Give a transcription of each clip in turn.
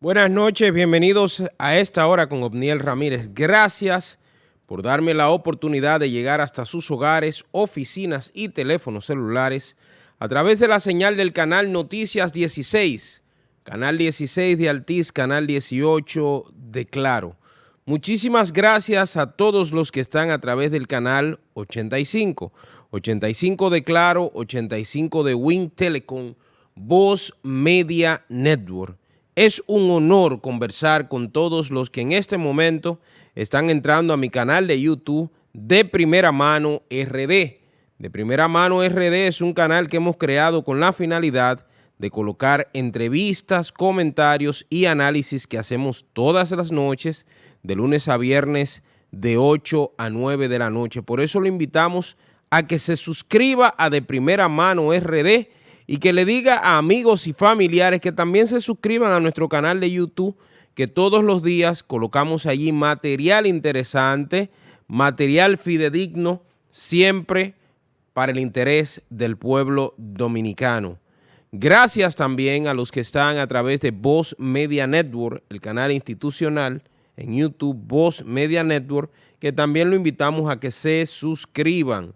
Buenas noches, bienvenidos a esta hora con Obniel Ramírez. Gracias por darme la oportunidad de llegar hasta sus hogares, oficinas y teléfonos celulares a través de la señal del canal Noticias 16, canal 16 de Altiz, canal 18 de Claro. Muchísimas gracias a todos los que están a través del canal 85, 85 de Claro, 85 de Win Telecom, Voz Media Network. Es un honor conversar con todos los que en este momento están entrando a mi canal de YouTube de Primera Mano RD. De Primera Mano RD es un canal que hemos creado con la finalidad de colocar entrevistas, comentarios y análisis que hacemos todas las noches, de lunes a viernes, de 8 a 9 de la noche. Por eso lo invitamos a que se suscriba a De Primera Mano RD y que le diga a amigos y familiares que también se suscriban a nuestro canal de YouTube, que todos los días colocamos allí material interesante, material fidedigno, siempre para el interés del pueblo dominicano. Gracias también a los que están a través de Voz Media Network, el canal institucional en YouTube, Voz Media Network, que también lo invitamos a que se suscriban.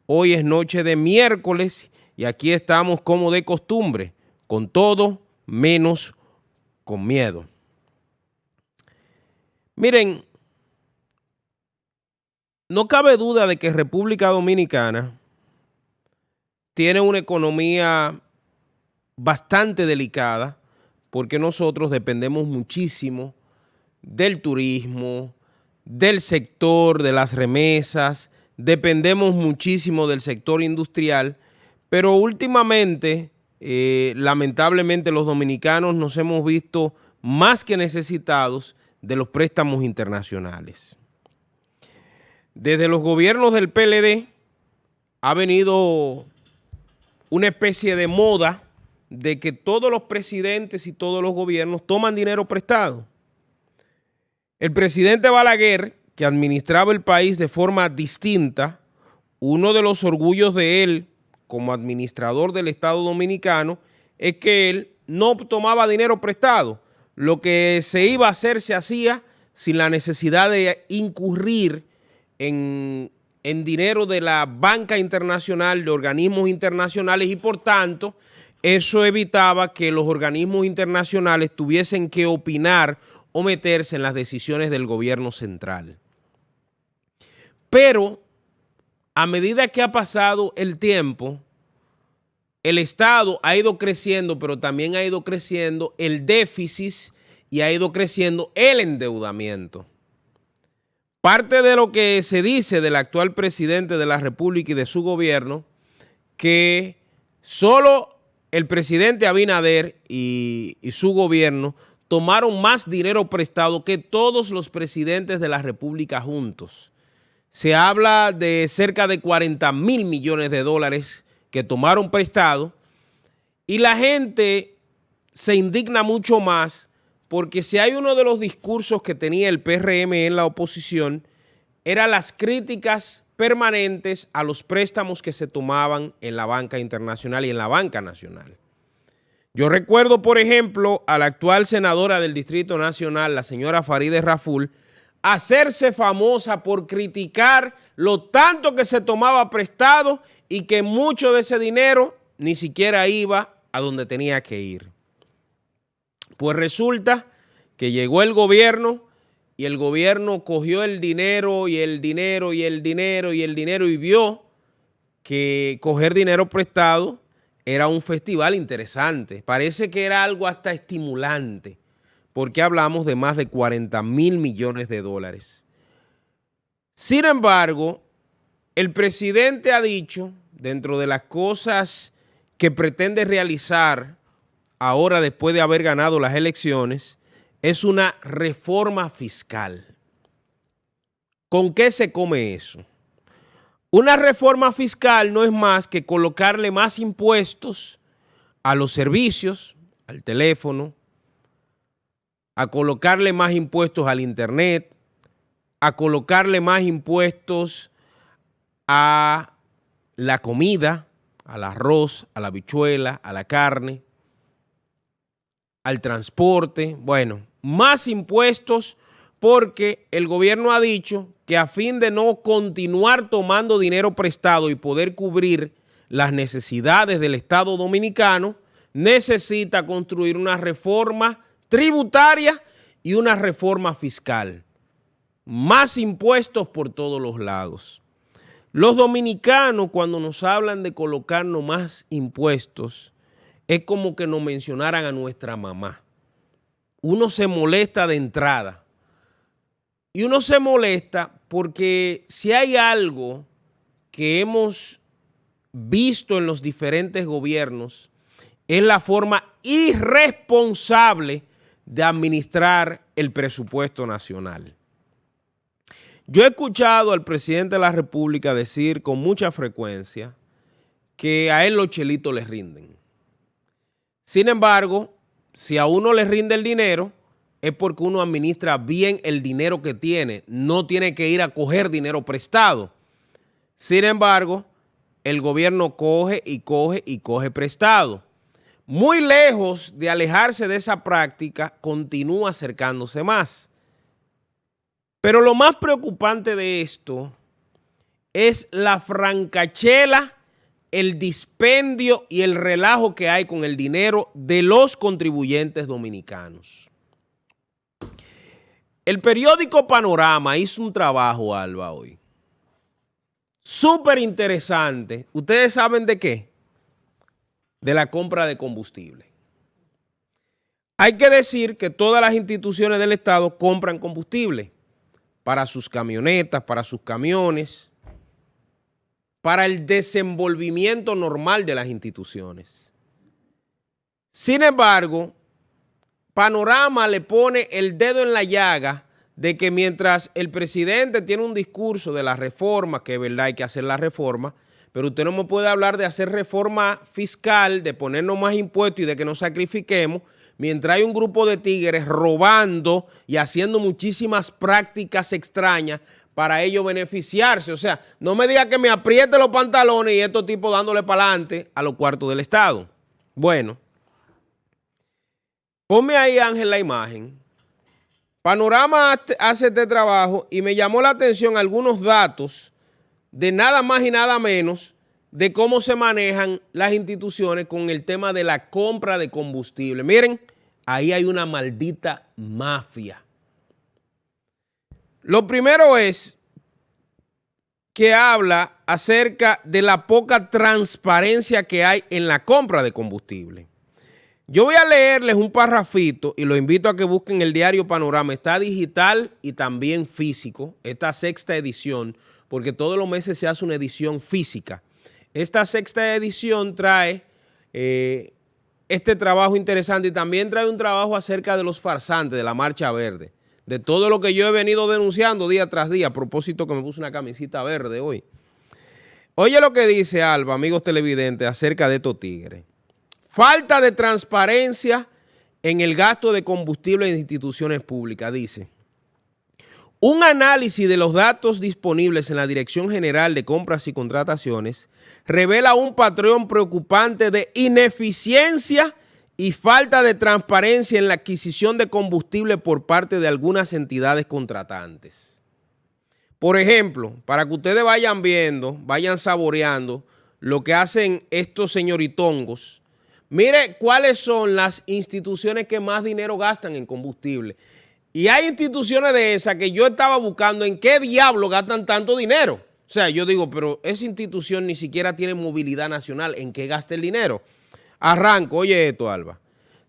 Hoy es noche de miércoles y aquí estamos como de costumbre, con todo menos con miedo. Miren, no cabe duda de que República Dominicana tiene una economía bastante delicada porque nosotros dependemos muchísimo del turismo, del sector de las remesas, dependemos muchísimo del sector industrial, pero últimamente, lamentablemente, los dominicanos nos hemos visto más que necesitados de los préstamos internacionales. Desde los gobiernos del PLD ha venido una especie de moda de que todos los presidentes y todos los gobiernos toman dinero prestado. El presidente Balaguer, que administraba el país de forma distinta, uno de los orgullos de él como administrador del Estado Dominicano es que él no tomaba dinero prestado. Lo que se iba a hacer se hacía sin la necesidad de incurrir en dinero de la banca internacional, de organismos internacionales, y por tanto eso evitaba que los organismos internacionales tuviesen que opinar o meterse en las decisiones del gobierno central. Pero a medida que ha pasado el tiempo, el Estado ha ido creciendo, pero también ha ido creciendo el déficit y ha ido creciendo el endeudamiento. Parte de lo que se dice del actual presidente de la República y de su gobierno, que solo el presidente Abinader y su gobierno tomaron más dinero prestado que todos los presidentes de la República juntos. Se habla de cerca de 40.000 millones de dólares que tomaron prestado, y la gente se indigna mucho más porque si hay uno de los discursos que tenía el PRM en la oposición, eran las críticas permanentes a los préstamos que se tomaban en la banca internacional y en la banca nacional. Yo recuerdo, por ejemplo, a la actual senadora del Distrito Nacional, la señora Farideh Raful, hacerse famosa por criticar lo tanto que se tomaba prestado y que mucho de ese dinero ni siquiera iba a donde tenía que ir. Pues resulta que llegó el gobierno y el gobierno cogió el dinero y el dinero y el dinero y el dinero y vio que coger dinero prestado era un festival interesante. Parece que era algo hasta estimulante, porque hablamos de más de 40.000 millones de dólares. Sin embargo, el presidente ha dicho, dentro de las cosas que pretende realizar ahora después de haber ganado las elecciones, es una reforma fiscal. ¿Con qué se come eso? Una reforma fiscal no es más que colocarle más impuestos a los servicios, al teléfono, a colocarle más impuestos al internet, a colocarle más impuestos a la comida, al arroz, a la habichuela, a la carne. al transporte, bueno, más impuestos porque el gobierno ha dicho que a fin de no continuar tomando dinero prestado y poder cubrir las necesidades del Estado dominicano, necesita construir una reforma tributaria y una reforma fiscal. Más impuestos por todos los lados. Los dominicanos, cuando nos hablan de colocarnos más impuestos, es como que nos mencionaran a nuestra mamá. Uno se molesta de entrada. Y uno se molesta porque si hay algo que hemos visto en los diferentes gobiernos, es la forma irresponsable de administrar el presupuesto nacional. Yo he escuchado al presidente de la República decir con mucha frecuencia que a él los chelitos le rinden. Sin embargo, si a uno le rinde el dinero, es porque uno administra bien el dinero que tiene, no tiene que ir a coger dinero prestado. Sin embargo, el gobierno coge y coge y coge prestado. Muy lejos de alejarse de esa práctica, continúa acercándose más. Pero lo más preocupante de esto es la francachela, el dispendio y el relajo que hay con el dinero de los contribuyentes dominicanos. El periódico Panorama hizo un trabajo, Alba, hoy. Súper interesante. ¿Ustedes saben de qué? De la compra de combustible. Hay que decir que todas las instituciones del Estado compran combustible para sus camionetas, para sus camiones, para el desenvolvimiento normal de las instituciones. Sin embargo, Panorama le pone el dedo en la llaga de que mientras el presidente tiene un discurso de la reforma, que es verdad hay que hacer la reforma, pero usted no me puede hablar de hacer reforma fiscal, de ponernos más impuestos y de que nos sacrifiquemos, mientras hay un grupo de tigres robando y haciendo muchísimas prácticas extrañas para ellos beneficiarse. O sea, no me diga que me apriete los pantalones y estos tipos dándole para adelante a los cuartos del Estado. Bueno, ponme ahí, Ángel, la imagen. Panorama hace este trabajo y me llamó la atención algunos datos de nada más y nada menos de cómo se manejan las instituciones con el tema de la compra de combustible. Miren, ahí hay una maldita mafia. Lo primero es que habla acerca de la poca transparencia que hay en la compra de combustible. Yo voy a leerles un parrafito y los invito a que busquen el diario Panorama. Está digital y también físico, esta sexta edición, porque todos los meses se hace una edición física. Esta sexta edición trae este trabajo interesante y también trae un trabajo acerca de los farsantes, de la Marcha Verde, de todo lo que yo he venido denunciando día tras día, a propósito que me puse una camisita verde hoy. Oye lo que dice Alba, amigos televidentes, acerca de estos tigres. Falta de transparencia en el gasto de combustible en instituciones públicas, dice. Un análisis de los datos disponibles en la Dirección General de Compras y Contrataciones revela un patrón preocupante de ineficiencia y falta de transparencia en la adquisición de combustible por parte de algunas entidades contratantes. Por ejemplo, para que ustedes vayan viendo, vayan saboreando lo que hacen estos señoritongos, mire cuáles son las instituciones que más dinero gastan en combustible. Y hay instituciones de esas que yo estaba buscando en qué diablo gastan tanto dinero. O sea, yo digo, pero esa institución ni siquiera tiene movilidad nacional. ¿En qué gasta el dinero? Arranco, oye esto, Alba.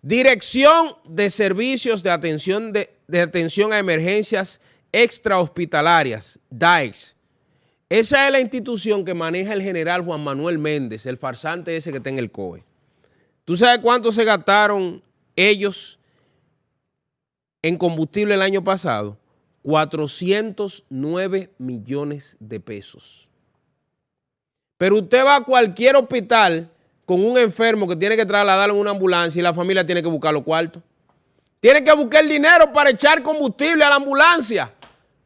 Dirección de Servicios de Atención, de Atención a Emergencias Extrahospitalarias, DAEX. Esa es la institución que maneja el general Juan Manuel Méndez, el farsante ese que está en el COE. ¿Tú sabes cuánto se gastaron ellos en combustible el año pasado? 409 millones de pesos. Pero usted va a cualquier hospital con un enfermo que tiene que trasladarlo en una ambulancia y la familia tiene que buscar los cuartos. Tiene que buscar el dinero para echar combustible a la ambulancia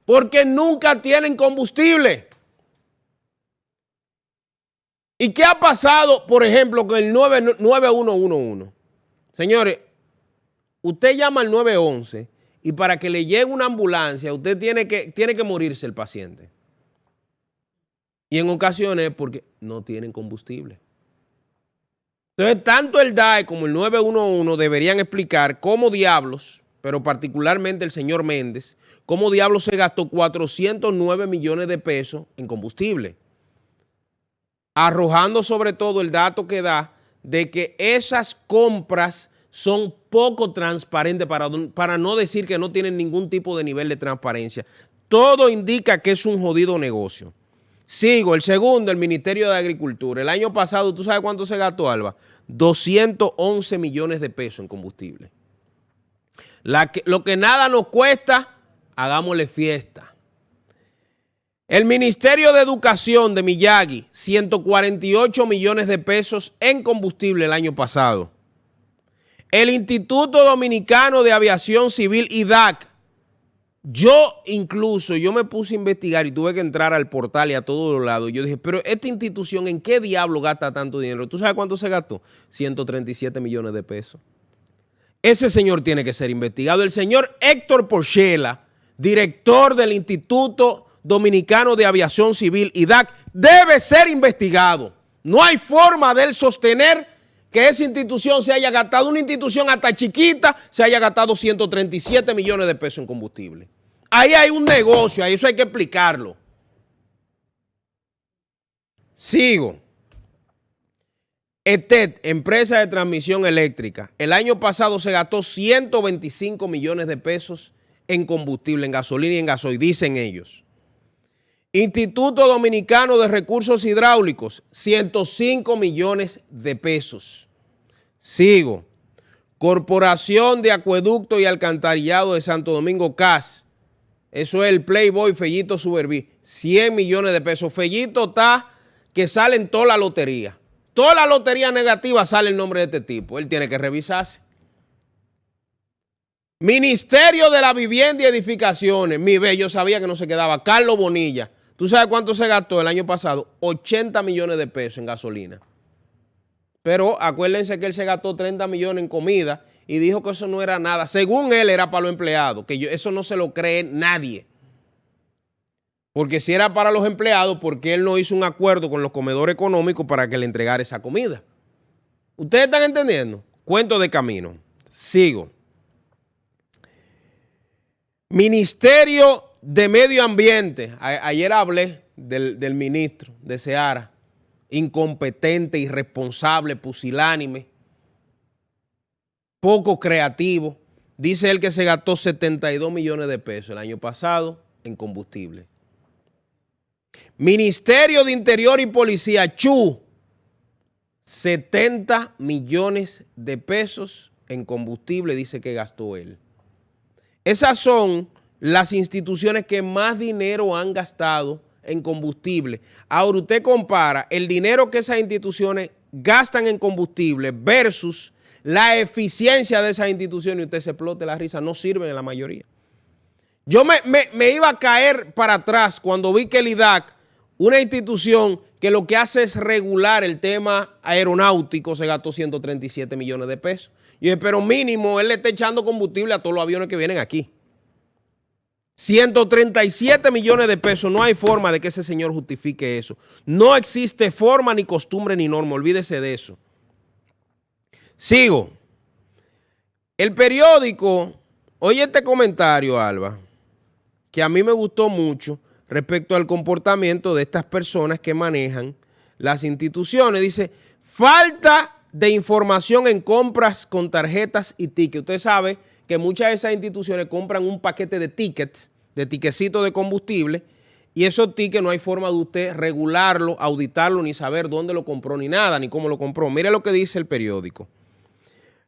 porque nunca tienen combustible. ¿Y qué ha pasado, por ejemplo, con el 9111? Señores, Usted llama al 911 y para que le llegue una ambulancia, usted tiene que morirse el paciente. Y en ocasiones porque no tienen combustible. Entonces, tanto el DAE como el 911 deberían explicar cómo diablos, pero particularmente el señor Méndez, cómo diablos se gastó 409 millones de pesos en combustible. Arrojando sobre todo el dato que da de que esas compras son poco transparentes, para no decir que no tienen ningún tipo de nivel de transparencia. Todo indica que es un jodido negocio. Sigo, el segundo, el Ministerio de Agricultura. El año pasado, ¿tú sabes cuánto se gastó, Alba? 211 millones de pesos en combustible. Lo que nada nos cuesta, hagámosle fiesta. El Ministerio de Educación de Miyagi, 148 millones de pesos en combustible el año pasado. El Instituto Dominicano de Aviación Civil, IDAC. Yo me puse a investigar y tuve que entrar al portal y a todos los lados. Yo dije, pero esta institución, ¿en qué diablo gasta tanto dinero? ¿Tú sabes cuánto se gastó? 137 millones de pesos. Ese señor tiene que ser investigado. El señor Héctor Porchela, director del Instituto Dominicano de Aviación Civil, IDAC, debe ser investigado. No hay forma de él sostener que esa institución se haya gastado, una institución hasta chiquita, se haya gastado 137 millones de pesos en combustible. Ahí hay un negocio, ahí eso hay que explicarlo. Sigo. ETED, empresa de transmisión eléctrica, el año pasado se gastó 125 millones de pesos en combustible, en gasolina y en gasoil, dicen ellos. Instituto Dominicano de Recursos Hidráulicos, 105 millones de pesos. Sigo. Corporación de Acueducto y Alcantarillado de Santo Domingo, CAS. Eso es el Playboy Fellito Suberví, 100 millones de pesos. Fellito está que sale en toda la lotería. Toda la lotería negativa sale el nombre de este tipo. Él tiene que revisarse. Ministerio de la Vivienda y Edificaciones. Yo sabía que no se quedaba. Carlos Bonilla. ¿Tú sabes cuánto se gastó el año pasado? 80 millones de pesos en gasolina. Pero acuérdense que él se gastó 30 millones en comida y dijo que eso no era nada. Según él era para los empleados, que eso no se lo cree nadie. Porque si era para los empleados, ¿por qué él no hizo un acuerdo con los comedores económicos para que le entregara esa comida? ¿Ustedes están entendiendo? Cuento de camino. Sigo. Ministerio de Medio Ambiente. Ayer hablé del ministro de Seara. Incompetente, irresponsable, pusilánime, poco creativo. Dice él que se gastó 72 millones de pesos el año pasado en combustible. Ministerio de Interior y Policía, CHU, 70 millones de pesos en combustible, dice que gastó él. Esas son las instituciones que más dinero han gastado en combustible. Ahora usted compara el dinero que esas instituciones gastan en combustible versus la eficiencia de esas instituciones y usted se explote la risa. No sirven en la mayoría. Yo me iba a caer para atrás cuando vi que el IDAC, una institución que lo que hace es regular el tema aeronáutico, se gastó 137 millones de pesos. Y dije, pero mínimo él le está echando combustible a todos los aviones que vienen aquí. 137 millones de pesos, no hay forma de que ese señor justifique eso. No existe forma, ni costumbre, ni norma, olvídese de eso. Sigo. El periódico, oye este comentario, Alba, que a mí me gustó mucho respecto al comportamiento de estas personas que manejan las instituciones. Dice, falta de información en compras con tarjetas y tickets. Usted sabe que muchas de esas instituciones compran un paquete de tickets, de tiquecitos de combustible, y esos tickets no hay forma de usted regularlo, auditarlo, ni saber dónde lo compró, ni nada, ni cómo lo compró. Mire lo que dice el periódico.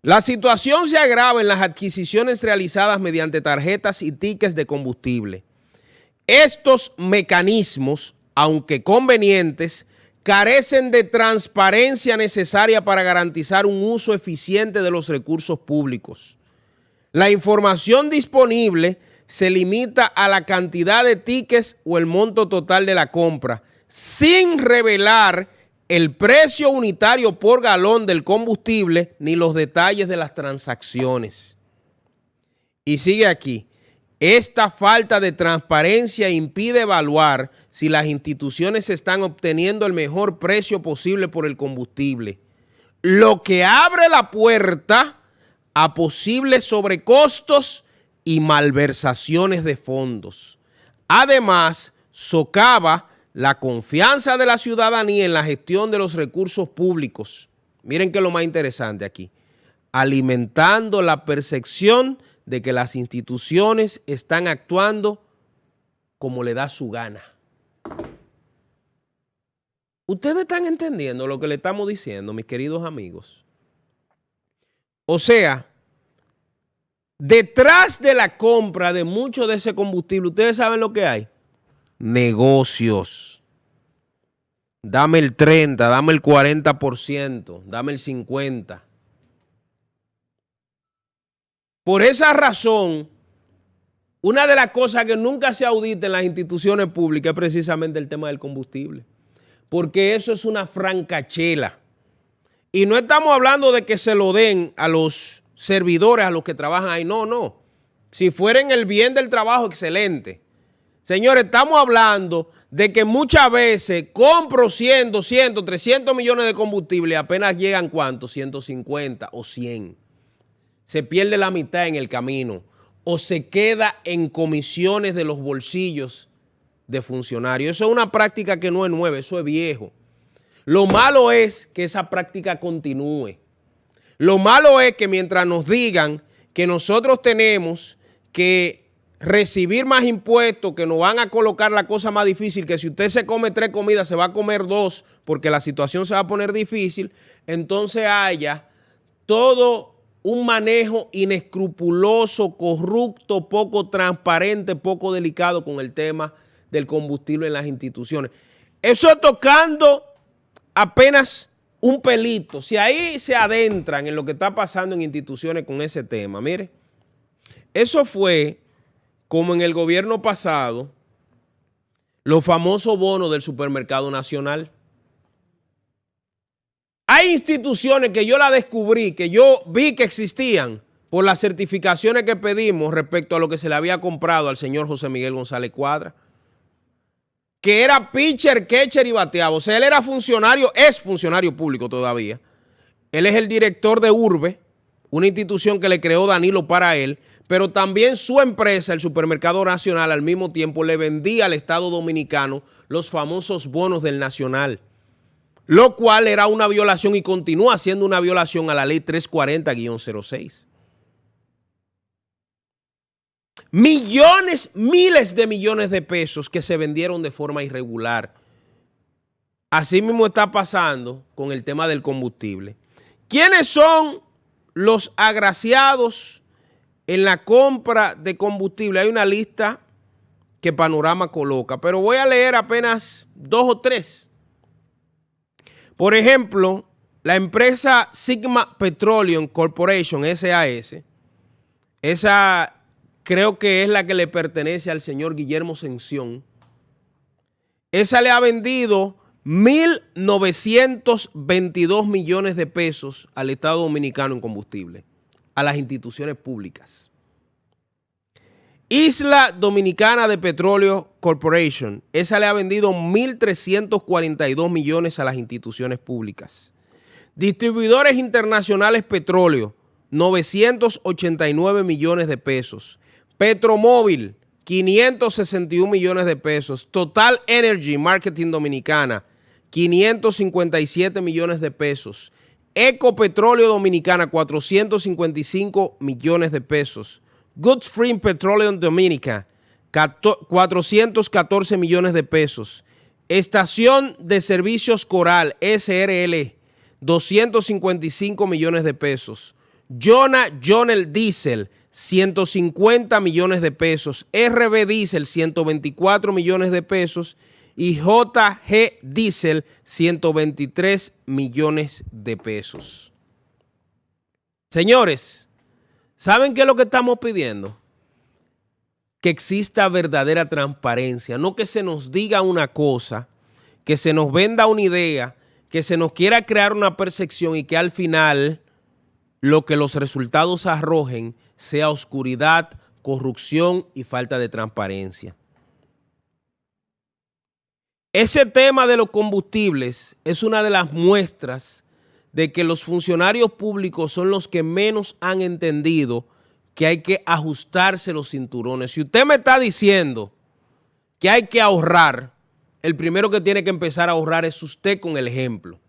La situación se agrava en las adquisiciones realizadas mediante tarjetas y tickets de combustible. Estos mecanismos, aunque convenientes, carecen de transparencia necesaria para garantizar un uso eficiente de los recursos públicos. La información disponible se limita a la cantidad de tickets o el monto total de la compra, sin revelar el precio unitario por galón del combustible ni los detalles de las transacciones. Y sigue aquí. Esta falta de transparencia impide evaluar si las instituciones están obteniendo el mejor precio posible por el combustible, lo que abre la puerta a posibles sobrecostos y malversaciones de fondos. Además, socava la confianza de la ciudadanía en la gestión de los recursos públicos. Miren que es lo más interesante aquí. Alimentando la percepción de que las instituciones están actuando como le da su gana. Ustedes están entendiendo lo que le estamos diciendo, mis queridos amigos. O sea, detrás de la compra de mucho de ese combustible, ¿ustedes saben lo que hay? Negocios. Dame el 30, dame el 40%, dame el 50%. Por esa razón, una de las cosas que nunca se audita en las instituciones públicas es precisamente el tema del combustible. Porque eso es una francachela. Y no estamos hablando de que se lo den a los servidores, a los que trabajan ahí. No, no. Si fuera en el bien del trabajo, excelente. Señores, estamos hablando de que muchas veces compro 100, 200, 300 millones de combustible y apenas llegan ¿cuántos? 150 o 100. Se pierde la mitad en el camino o se queda en comisiones de los bolsillos de funcionarios. Eso es una práctica que no es nueva, eso es viejo. Lo malo es que esa práctica continúe. Lo malo es que mientras nos digan que nosotros tenemos que recibir más impuestos, que nos van a colocar la cosa más difícil, que si usted se come 3 comidas se va a comer 2 porque la situación se va a poner difícil, entonces haya todo un manejo inescrupuloso, corrupto, poco transparente, poco delicado con el tema del combustible en las instituciones. Eso es tocando apenas un pelito. Si ahí se adentran en lo que está pasando en instituciones con ese tema, mire, eso fue como en el gobierno pasado, los famosos bonos del Supermercado Nacional. Hay instituciones que yo la descubrí, que yo vi que existían por las certificaciones que pedimos respecto a lo que se le había comprado al señor José Miguel González Cuadra, que era pitcher, catcher y bateaba. O sea, él era funcionario, es funcionario público todavía. Él es el director de Urbe, una institución que le creó Danilo para él, pero también su empresa, el Supermercado Nacional, al mismo tiempo le vendía al Estado Dominicano los famosos bonos del Nacional, lo cual era una violación y continúa siendo una violación a la ley 340-06. Millones, miles de millones de pesos que se vendieron de forma irregular. Así mismo está pasando con el tema del combustible. ¿Quiénes son los agraciados en la compra de combustible? Hay una lista que Panorama coloca, pero voy a leer apenas 2 o 3. Por ejemplo, la empresa Sigma Petroleum Corporation, SAS, esa creo que es la que le pertenece al señor Guillermo Sención. Esa le ha vendido 1.922 millones de pesos al Estado Dominicano en combustible, a las instituciones públicas. Isla Dominicana de Petróleo Corporation, esa le ha vendido 1.342 millones a las instituciones públicas. Distribuidores Internacionales Petróleo, 989 millones de pesos. Petromóvil, 561 millones de pesos. Total Energy Marketing Dominicana, 557 millones de pesos. Ecopetróleo Dominicana, 455 millones de pesos. Good Spring Petroleum Dominica, 414 millones de pesos. Estación de Servicios Coral, SRL, 255 millones de pesos. Jonel Diesel, 150 millones de pesos. RB Diesel, 124 millones de pesos. Y JG Diesel, 123 millones de pesos. Señores, ¿saben qué es lo que estamos pidiendo? Que exista verdadera transparencia, no que se nos diga una cosa, que se nos venda una idea, que se nos quiera crear una percepción y que al final lo que los resultados arrojen sea oscuridad, corrupción y falta de transparencia. Ese tema de los combustibles es una de las muestras de que los funcionarios públicos son los que menos han entendido que hay que ajustarse los cinturones. Si usted me está diciendo que hay que ahorrar, el primero que tiene que empezar a ahorrar es usted con el ejemplo.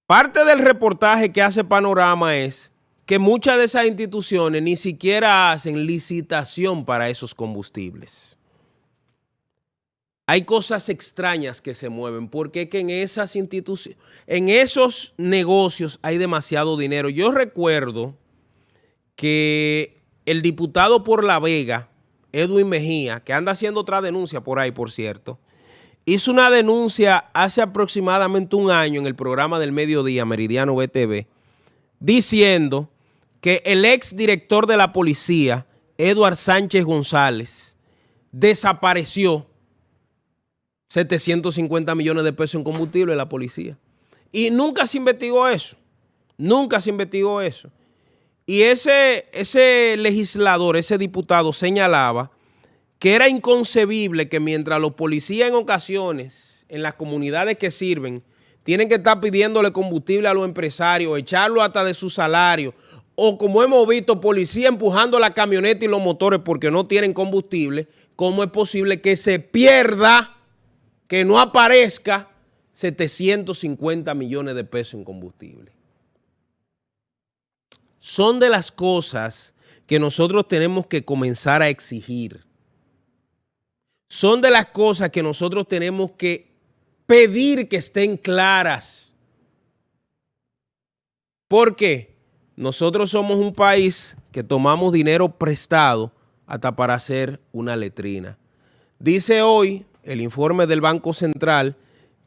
Parte del reportaje que hace Panorama es que muchas de esas instituciones ni siquiera hacen licitación para esos combustibles. Hay cosas extrañas que se mueven porque es que en esas instituciones, en esos negocios hay demasiado dinero. Yo recuerdo que el diputado por La Vega, Edwin Mejía, que anda haciendo otra denuncia por ahí, por cierto, hizo una denuncia hace aproximadamente un año en el programa del mediodía, Meridiano BTV, diciendo que el ex director de la policía, Eduard Sánchez González, desapareció 750 millones de pesos en combustible de la policía. Y nunca se investigó eso. Nunca se investigó eso. Y ese legislador, ese diputado señalaba que era inconcebible que mientras los policías en ocasiones, en las comunidades que sirven, tienen que estar pidiéndole combustible a los empresarios, echarlo hasta de su salario, o como hemos visto, policía empujando la camioneta y los motores porque no tienen combustible, ¿cómo es posible que se pierda, que no aparezca 750 millones de pesos en combustible? Son de las cosas que nosotros tenemos que comenzar a exigir. Son de las cosas que nosotros tenemos que pedir que estén claras. ¿Por qué? Nosotros somos un país que tomamos dinero prestado hasta para hacer una letrina. Dice hoy el informe del Banco Central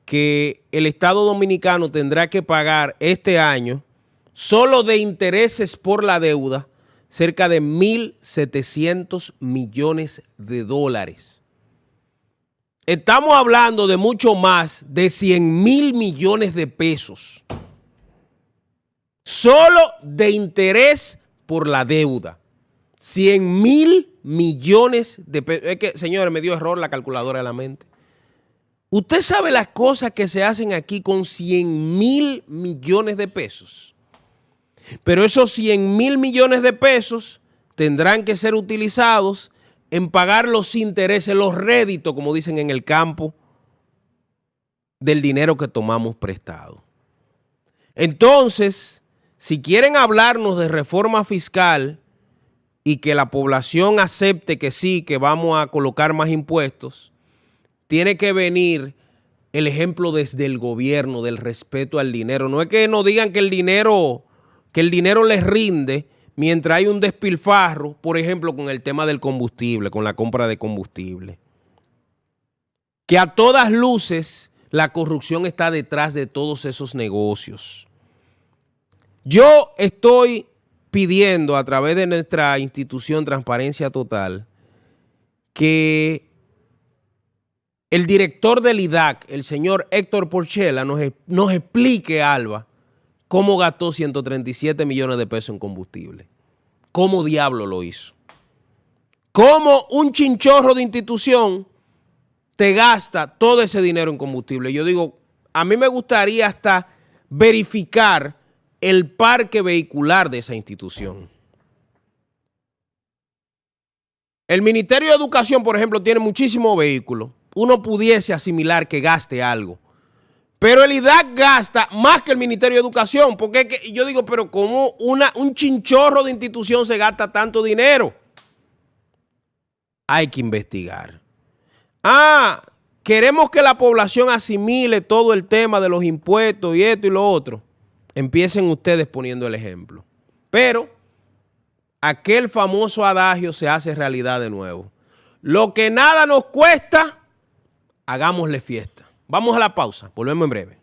que el Estado Dominicano tendrá que pagar este año solo de intereses por la deuda cerca de 1.700 millones de dólares. Estamos hablando de mucho más de 100.000 millones de pesos. Solo de interés por la deuda. 100.000 millones de pesos. Es que, señores, me dio error la calculadora de la mente. Usted sabe las cosas que se hacen aquí con 100.000 millones de pesos. Pero esos 100.000 millones de pesos tendrán que ser utilizados en pagar los intereses, los réditos, como dicen en el campo, del dinero que tomamos prestado. Entonces, si quieren hablarnos de reforma fiscal y que la población acepte que sí, que vamos a colocar más impuestos, tiene que venir el ejemplo desde el gobierno del respeto al dinero. No es que nos digan que el dinero les rinde mientras hay un despilfarro, por ejemplo, con el tema del combustible, con la compra de combustible. Que a todas luces la corrupción está detrás de todos esos negocios. Yo estoy pidiendo a través de nuestra institución Transparencia Total que el director del IDAC, el señor Héctor Porchela, nos explique, Alba, cómo gastó 137 millones de pesos en combustible. ¿Cómo diablo lo hizo? ¿Cómo un chinchorro de institución te gasta todo ese dinero en combustible? Yo digo, a mí me gustaría hasta verificar el parque vehicular de esa institución. El Ministerio de Educación, por ejemplo, tiene muchísimos vehículos. Uno pudiese asimilar que gaste algo. Pero el IDAC gasta más que el Ministerio de Educación, porque es que yo digo, pero ¿cómo un chinchorro de institución se gasta tanto dinero? Hay que investigar. Queremos que la población asimile todo el tema de los impuestos y esto y lo otro. Empiecen ustedes poniendo el ejemplo. Pero aquel famoso adagio se hace realidad de nuevo. Lo que nada nos cuesta, hagámosle fiesta. Vamos a la pausa, volvemos en breve.